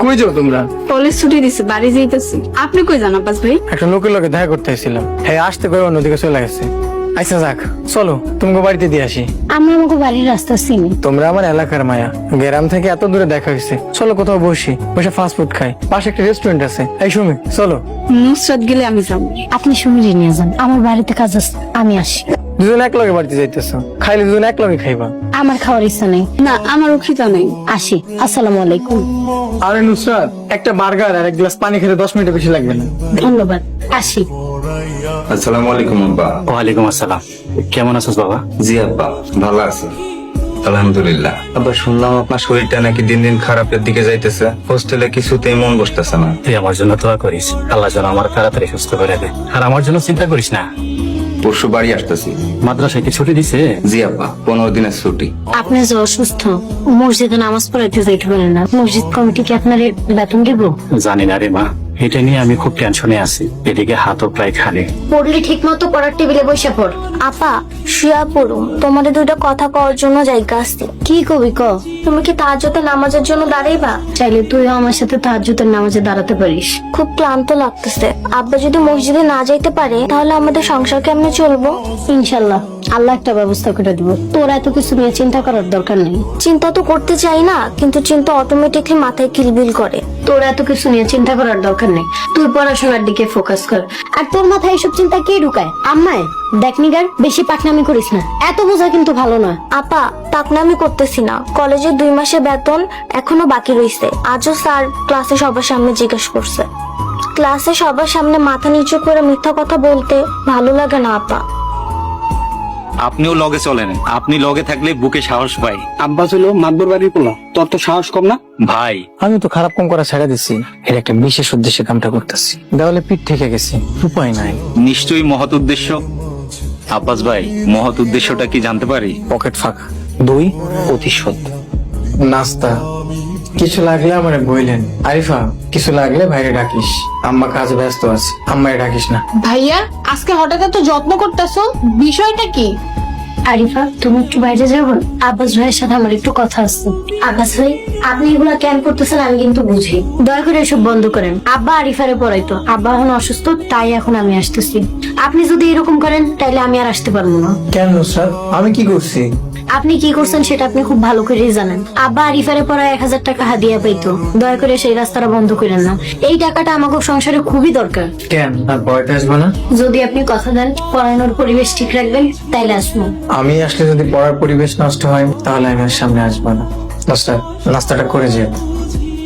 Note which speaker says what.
Speaker 1: কই যাও তোমরা?
Speaker 2: কলেজ ছুটি দিছে, বাড়ি যাইতেছি। আপনি কই যান আব্বাস ভাই?
Speaker 1: একটা লোকের লোকে দেখা করতে এসেছিলাম, হ্যাঁ আসতে করে অন্যদিকে চলে গেছে। আচ্ছা যাক, চলো তোমাকে বাড়িতে দিয়ে আসি।
Speaker 3: আমরা আমাকে বাড়ির রাস্তা চিনি।
Speaker 1: তোমরা আমার এলাকার মায়া, গ্রাম থেকে এত দূরে দেখা হয়েছে, চলো কোথাও বসি, বসে ফাস্ট ফুড খাই, পাশে একটা রেস্টুরেন্ট আছে। এই সুমি চলো।
Speaker 2: নুসরাত গেলে আমি যাবো।
Speaker 3: আপনি সুমিরে নিয়ে যান, আমার বাড়িতে কাজ আছে, আমি আসি।
Speaker 1: দুজন এক লগে বাড়িতে যাইতেছো, খাইলে দুজন এক লগে খাইবা।
Speaker 3: আমার খাওয়ার ইচ্ছা নেই।
Speaker 2: না, আমারও খিদা নেই।
Speaker 3: আসি, আসসালামু আলাইকুম।
Speaker 1: আরে নুসরাত, একটা বার্গার আর এক গ্লাস পানি খেতে 10 মিনিট বেশি লাগবে না।
Speaker 3: ধন্যবাদ, আসি।
Speaker 4: আসসালামু আলাইকুম আব্বা।
Speaker 5: ওয়ালাইকুম আসসালাম। কেমন আছিস বাবা?
Speaker 4: জি আব্বা, ভালো আছি আলহামদুলিল্লাহ। আব্বা শুনলাম আপনার শরীরটা নাকি দিন দিন খারাপের দিকে যাইতেছে, হোস্টেলে কিছুতেই মন বসতেছে না।
Speaker 5: তুই আমার জন্য দোয়া করিস, আল্লাহ যেন আমার তাড়াতাড়ি সুস্থ করে দে। আর আমার জন্য চিন্তা করিস না।
Speaker 4: পরশু বাড়ি আসতেছি।
Speaker 5: মাদ্রাসায় কি ছুটি দিছে?
Speaker 4: জি আব্বা, 15 দিনের ছুটি।
Speaker 3: আপনি যে অসুস্থ, মসজিদে নামাজ পড়াইতে যাইতে পারেন না, মসজিদ কমিটি কি আপনার বেতন দিব?
Speaker 5: জানি না রে মা, এটা নিয়ে আমি খুব টেনশনে আছি। এদিকে হাতও প্রায় খালি।
Speaker 3: পড়লে ঠিক মতো পড়ার টেবিলে বসে পড়।
Speaker 6: আপা শুয়া পড়ুম, তোমাদের দুইটা কথা কওয়ার জন্য জায়গা আসছে।
Speaker 3: কি কবি ক?
Speaker 6: তুমি কি তাহাজ্জুদের নামাজের জন্য দাঁড়াইবা?
Speaker 3: চাইলে তুইও আমার সাথে তাহাজ্জুদের নামাজে দাঁড়াতে পারিস।
Speaker 6: খুব ক্লান্ত লাগতেছে। আব্বা যদি মসজিদে না যাইতে পারে তাহলে আমাদের সংসার কেমনে চলবো?
Speaker 3: ইনশাল্লাহ আল্লাহ একটা ব্যবস্থা করে দিব। তোর এত কিছু নিয়ে চিন্তা করার দরকার নেই।
Speaker 6: চিন্তা তো করতে চাই না, কিন্তু চিন্তা অটোমেটিকলি মাথায় কিলবিল করে।
Speaker 3: তোর এত কিছু নিয়ে চিন্তা করার দরকার নেই, তুই পড়াশোনার দিকে ফোকাস কর। আর তোর মাথায় এসব চিন্তা কে ঢুকায়? আম্মায় দেখ নিগার, বেশি পাকনামি করিস না, এত বোঝা কিন্তু ভালো না।
Speaker 6: আপা পাকনামি করতেছি না, কলেজে 2 মাসের বেতন এখনো বাকি রইছে। আজও স্যার ক্লাসে সবার সামনে জিজ্ঞেস করছে। ক্লাসে সবার সামনে মাথা নিচু করে মিথ্যা কথা বলতে ভালো লাগে না আপা।
Speaker 7: আপনিও লগে চলেন, আপনি লগে থাকলে বুকে সাহস পাই।
Speaker 1: আব্বা ছিল মাদবর বাড়ির পোলা, তোর তো সাহস কম না?
Speaker 7: ভাই
Speaker 1: আমি তো খারাপ কম করা ছেড়ে দিছি, এর একটা বিশেষ উদ্দেশ্যে কামটা করতেছি। দেওয়ালে পিঠ ঠেকে গেছি, উপায় নাই।
Speaker 7: নিশ্চয়ই মহৎ উদ্দেশ্য। আব্বাস ভাই, মহৎ উদ্দেশ্যটা কি জানতে পারি?
Speaker 1: পকেট ফাঁকা, 2 প্রতিশোধ। নাস্তা কিছু লাগলে আমারে বইলেন। আরিফা, কিছু লাগলে ভাইরে ডাকিস। আম্মা কাজ ব্যস্ত আছে, আম্মারে ডাকিস না।
Speaker 2: ভাইয়া আজকে হঠাৎ এত যত্ন করতেছো, বিষয়টা কি?
Speaker 3: আরিফা, তুমি একটু বাইরে যাবো? আব্বাস ভাইয়ের সাথে আমার একটু কথা আছে। আব্বাস ভাই, আপনি এগুলা কেন করতেছেন আমি কিন্তু বুঝি। দয়া করে এসব বন্ধ করেন। আব্বা আরিফারে পড়াইতো, আব্বা এখন অসুস্থ, তাই এখন আমি আসতেছি। আপনি যদি এরকম করেন তাহলে আমি আর আসতে পারবো না।
Speaker 1: কেন নুসরাত, আমি কি করছি?
Speaker 3: আপনি কি করছেন সেটা আপনি খুব ভালো করেই জানেন। আব্বা আরিফারে পড়ায় 1000 টাকা হাদিয়া পাইতো, দয়া করে সেই রাস্তাটা বন্ধ করেন না। এই টাকাটা আমাকে সংসারে খুবই দরকার।
Speaker 1: কেন আর পড়াতে আসবো না?
Speaker 3: যদি আপনি কথা দেন পড়ানোর পরিবেশ ঠিক রাখবেন তাইলে আসবো।
Speaker 1: আমি আসলে যদি পড়ার পরিবেশ নষ্ট হয় তাহলে আমি আর সামনে আসবো না। নাস্তাটা করে যে